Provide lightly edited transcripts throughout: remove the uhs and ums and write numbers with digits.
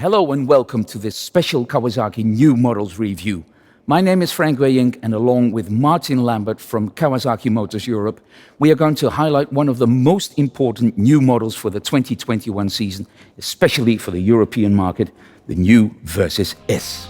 Hello and welcome to this special Kawasaki New Models review. My name is Frank Weyink, and along with Martin Lambert from Kawasaki Motors Europe, we are going to highlight one of the most important new models for the 2021 season, especially for the European market, the new Versys S.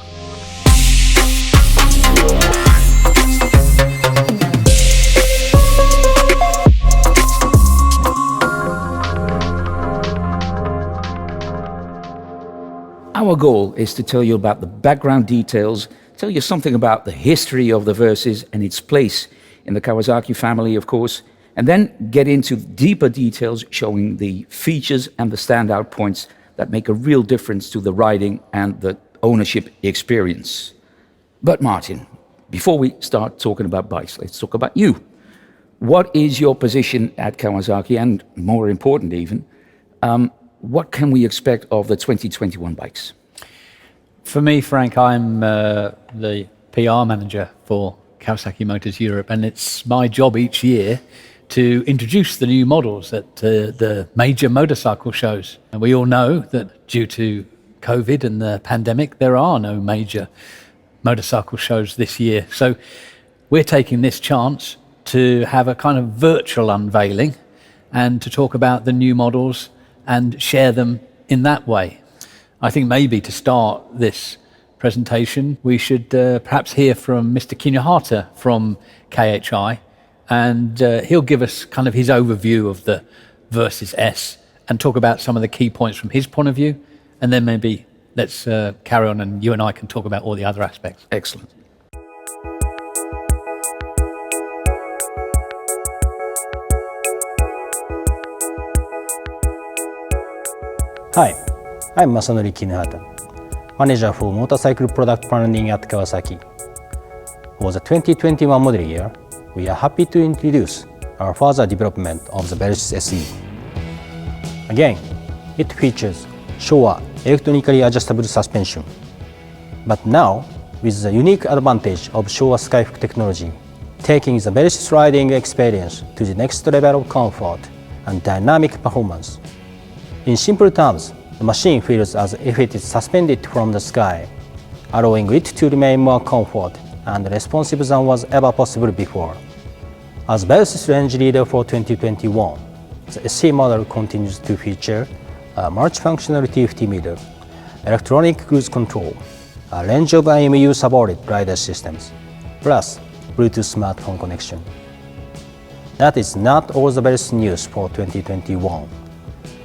Our goal is to tell you about the background details, tell you something about the history of the Versys and its place in the Kawasaki family, of course, and then get into deeper details showing the features and the standout points that make a real difference to the riding and the ownership experience. But Martin, before we start talking about bikes, let's talk about you. What is your position at Kawasaki, and more important even, what can we expect of the 2021 bikes? For me, Frank, I'm the PR manager for Kawasaki Motors Europe, and it's my job each year to introduce the new models at the major motorcycle shows. And we all know that due to COVID and the pandemic, there are no major motorcycle shows this year. So we're taking this chance to have a kind of virtual unveiling and to talk about the new models and share them in that way. I think maybe to start this presentation, we should perhaps hear from Mr. Kinohata from KHI, and he'll give us kind of his overview of the Versys S and talk about some of the key points from his point of view, and then maybe let's carry on and you and I can talk about all the other aspects. Excellent. Hi, I'm Masanori Kinohata, Manager for Motorcycle Product Planning at Kawasaki. For the 2021 model year, we are happy to introduce our further development of the Versys SE. Again, it features Showa electronically adjustable suspension, but now with the unique advantage of Showa Skyhook-Technology, taking the Versys riding experience to the next level of comfort and dynamic performance. In simple terms, the machine feels as if it is suspended from the sky, allowing it to remain more comfort and responsive than was ever possible before. As Versys range leader for 2021, the SE model continues to feature a multifunctional Tft meter, electronic cruise control, a range of IMU supported rider systems, plus Bluetooth smartphone connection. That is not all the Versys news for 2021.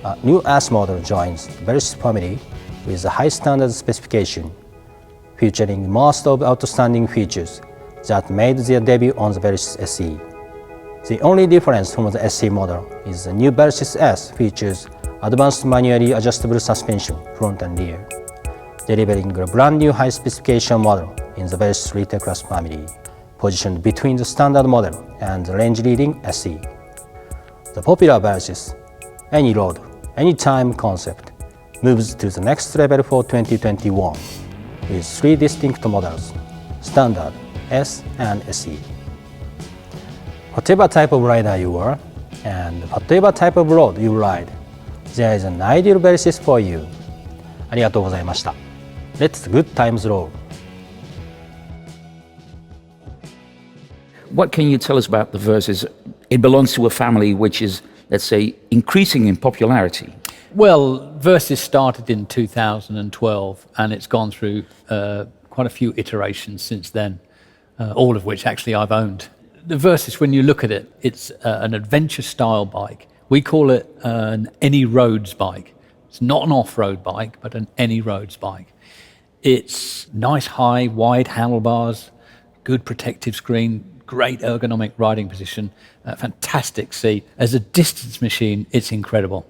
A new S model joins the Versys family with a high standard specification, featuring most of outstanding features that made their debut on the Versys SE. The only difference from the SE model is the new Versys S features advanced manually adjustable suspension front and rear, delivering a brand new high specification model in the Versys retail class family, positioned between the standard model and the range-leading SE. The popular Versys Any Road, Anytime concept moves to the next level for 2021 with three distinct models, Standard, S, and SE. Whatever type of rider you are, and whatever type of road you ride, there is an ideal Versys for you. ありがとうございました。Let's good times roll. What can you tell us about the Versys? It belongs to a family which is, let's say, increasing in popularity. Well, Versys started in 2012 and it's gone through quite a few iterations since then, all of which actually I've owned. The Versys, when you look at it, it's an adventure style bike. We call it an any roads bike. It's not an off-road bike, but an any roads bike. It's nice high, wide handlebars, good protective screen, great ergonomic riding position, fantastic seat. As a distance machine, it's incredible.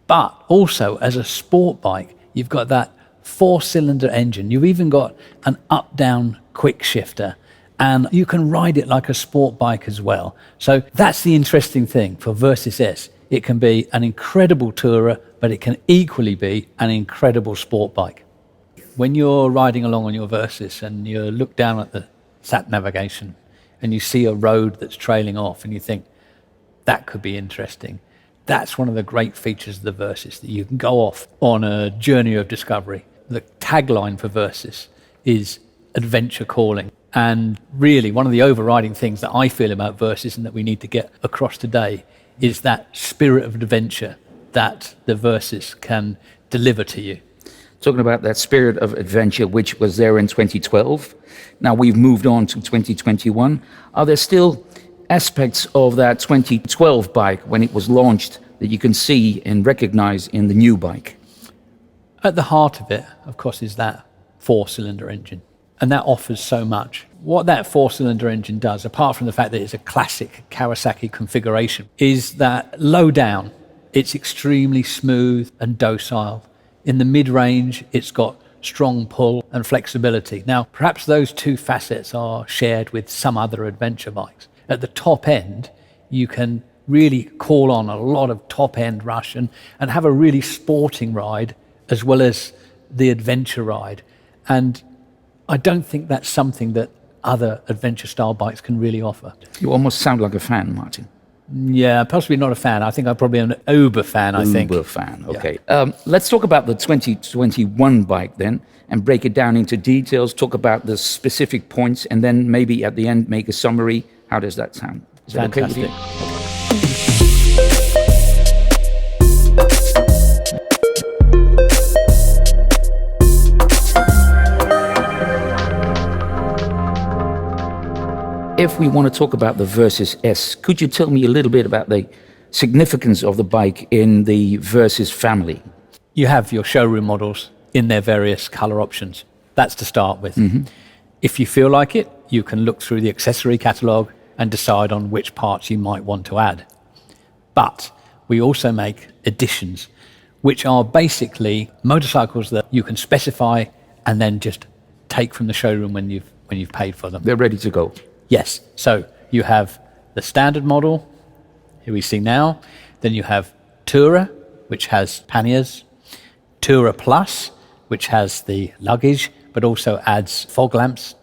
But also as a sport bike, you've got that four-cylinder engine. You've even got an up-down quick shifter, and you can ride it like a sport bike as well. So that's the interesting thing for Versys S. It can be an incredible tourer, but it can equally be an incredible sport bike. When you're riding along on your Versys and you look down at the sat navigation and you see a road that's trailing off and you think, that could be interesting, That's one of the great features of the Versys, that you can go off on a journey of discovery. The tagline for Versys is adventure calling. And really, one of the overriding things that I feel about Versys and that we need to get across today is that spirit of adventure that the Versys can deliver to you. Talking about that spirit of adventure, which was there in 2012. Now we've moved on to 2021. Are there still aspects of that 2012 bike when it was launched that you can see and recognize in the new bike? At the heart of it, of course, is that four-cylinder engine. And that offers so much. What that four-cylinder engine does, apart from the fact that it's a classic Kawasaki configuration, is that low down, it's extremely smooth and docile. In the mid-range, it's got strong pull and flexibility. Now, perhaps those two facets are shared with some other adventure bikes. At the top end, you can really call on a lot of top-end rush and have a really sporting ride as well as the adventure ride. And I don't think that's something that other adventure-style bikes can really offer. You almost sound like a fan, Martin. Yeah, possibly not a fan. I think I'm probably an Uber fan, I think. Uber fan, okay. Yeah. Let's talk about the 2021 bike then and break it down into details, talk about the specific points, and then maybe at the end make a summary. How does that sound? Is that okay with you? If we want to talk about the Versys S, could you tell me a little bit about the significance of the bike in the Versys family? You have your showroom models in their various color options. That's to start with. Mm-hmm. If you feel like it, you can look through the accessory catalogue and decide on which parts you might want to add. But we also make additions, which are basically motorcycles that you can specify and then just take from the showroom when you've paid for them. They're ready to go. Yes. So you have the standard model, here we see now. Then you have Tourer, which has panniers. Tourer Plus, which has the luggage, but also adds fog lamps.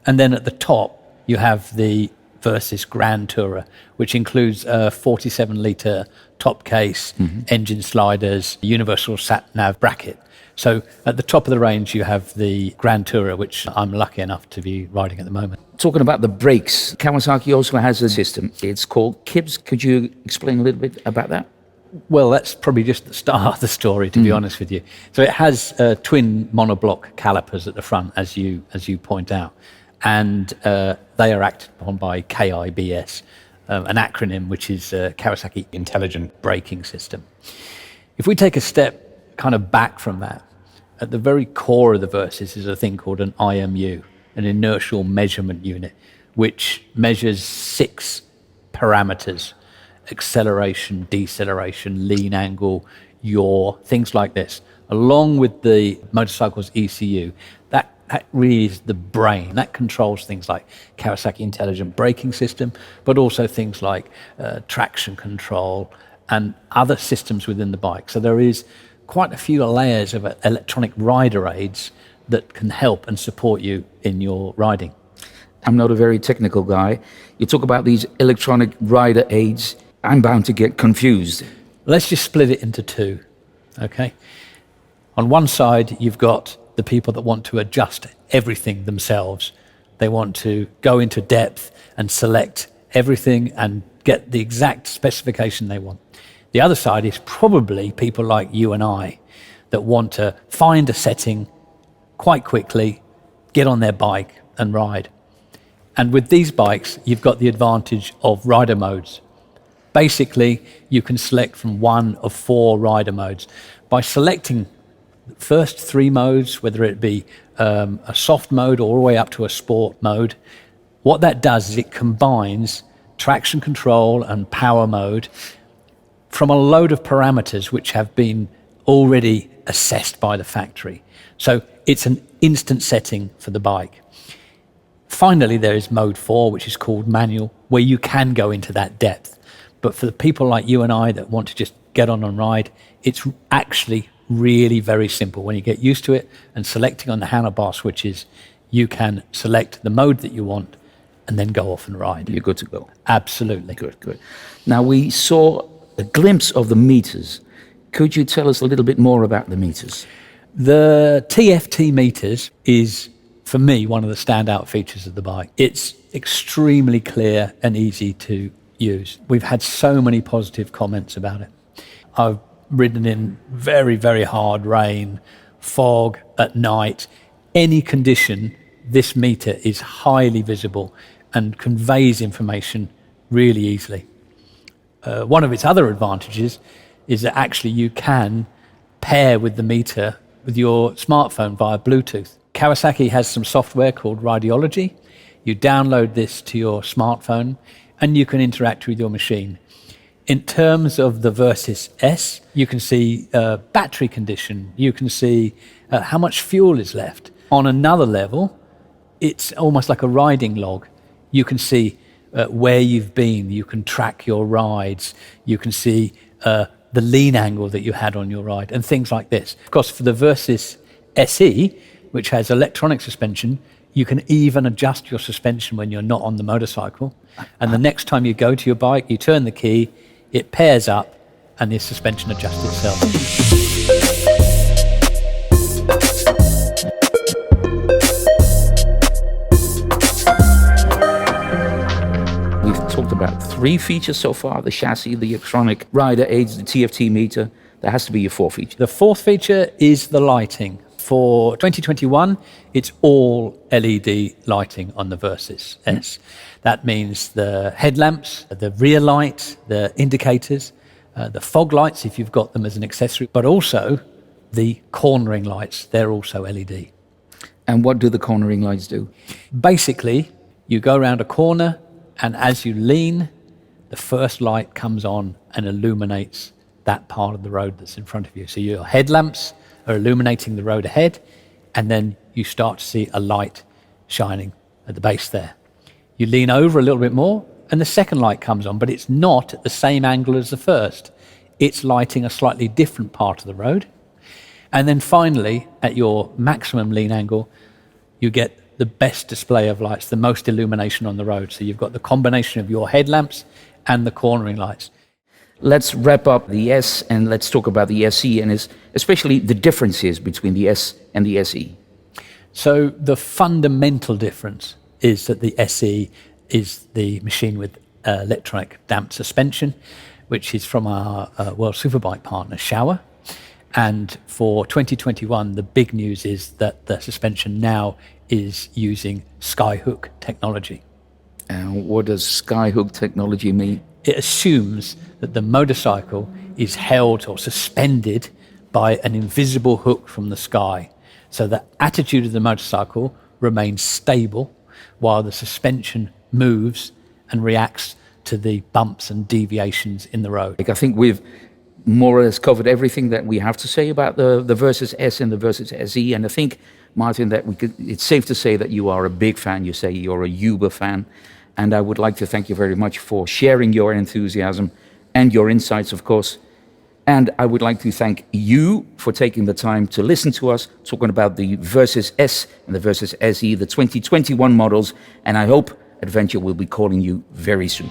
And then at the top, you have the Versys Grand Tourer, which includes a 47-litre top case, engine sliders, universal sat-nav bracket. So at the top of the range, you have the Grand Tourer, which I'm lucky enough to be riding at the moment. Talking about the brakes, Kawasaki also has a system. It's called KECS. Could you explain a little bit about that? Well, that's probably just the start of the story, to be honest with you. So it has twin monoblock calipers at the front, as you point out. And they are acted upon by KIBS, an acronym which is Kawasaki Intelligent Braking System. If we take a step kind of back from that, at the very core of the Versys is a thing called an IMU, an inertial measurement unit, which measures 6 parameters: acceleration, deceleration, lean angle, yaw, things like this. Along with the motorcycle's ECU, that really is the brain. That controls things like Kawasaki Intelligent Braking System, but also things like traction control and other systems within the bike. So there is quite a few layers of electronic rider aids that can help and support you in your riding. I'm not a very technical guy. You talk about these electronic rider aids. I'm bound to get confused. Let's just split it into two, okay? On one side, you've got the people that want to adjust everything themselves. They want to go into depth and select everything and get the exact specification they want. The other side is probably people like you and I that want to find a setting quite quickly, get on their bike and ride. And with these bikes, you've got the advantage of rider modes. Basically, you can select from one of 4 rider modes. By selecting the first 3 modes, whether it be a soft mode all the way up to a sport mode, what that does is it combines traction control and power mode from a load of parameters which have been already assessed by the factory. So it's an instant setting for the bike. Finally, there is mode 4, which is called manual, where you can go into that depth. But for the people like you and I that want to just get on and ride, it's actually really very simple. When you get used to it and selecting on the handlebar switches, you can select the mode that you want and then go off and ride. You're good to go. Absolutely. Good. Now, we saw a glimpse of the meters. Could you tell us a little bit more about the meters? The Tft Meters is, for me, one of the standout features of the bike. It's extremely clear and easy to use. We've had so many positive comments about it. I've ridden in very, very hard rain, fog, at night. Any condition, this meter is highly visible and conveys information really easily. One of its other advantages is that actually you can pair with the meter with your smartphone via Bluetooth. Kawasaki has some software called Radiology. You download this to your smartphone and you can interact with your machine. In terms of the Versys S, you can see battery condition, you can see how much fuel is left. On another level, it's almost like a riding log. You can see where you've been, you can track your rides, you can see the lean angle that you had on your ride, and things like this. Of course, for the Versys SE, which has electronic suspension, you can even adjust your suspension when you're not on the motorcycle. And the next time you go to your bike, you turn the key, it pairs up, and the suspension adjusts itself. Talked about 3 features so far: the chassis, the electronic rider aids, the Tft meter. There has to be a 4th feature. The 4th feature is the lighting. For 2021, it's all LED lighting on the Versys S. That means the headlamps, the rear light, the indicators, the fog lights if you've got them as an accessory, but also the cornering lights, they're also LED. And what do the cornering lights do? Basically, you go around a corner, and as you lean, the first light comes on and illuminates that part of the road that's in front of you. So your headlamps are illuminating the road ahead, and then you start to see a light shining at the base there. You lean over a little bit more, and the second light comes on, but it's not at the same angle as the first. It's lighting a slightly different part of the road. And then finally, at your maximum lean angle, you get the best display of lights, the most illumination on the road. So you've got the combination of your headlamps and the cornering lights. Let's wrap up the S and let's talk about the SE and especially the differences between the S and the SE. So the fundamental difference is that the SE is the machine with electronic damped suspension, which is from our World Superbike partner, Showa. And for 2021, the big news is that the suspension now is using Skyhook-Technologie. And what does Skyhook-Technologie mean? It assumes that the motorcycle is held or suspended by an invisible hook from the sky. So the attitude of the motorcycle remains stable while the suspension moves and reacts to the bumps and deviations in the road. I think we've more or less covered everything that we have to say about the Versys S and the Versys SE. And I think, Martin, that it's safe to say that you are a big fan. You say you're a Uber fan. And I would like to thank you very much for sharing your enthusiasm and your insights, of course. And I would like to thank you for taking the time to listen to us, talking about the Versys S and the Versys SE, the 2021 models. And I hope Adventure will be calling you very soon.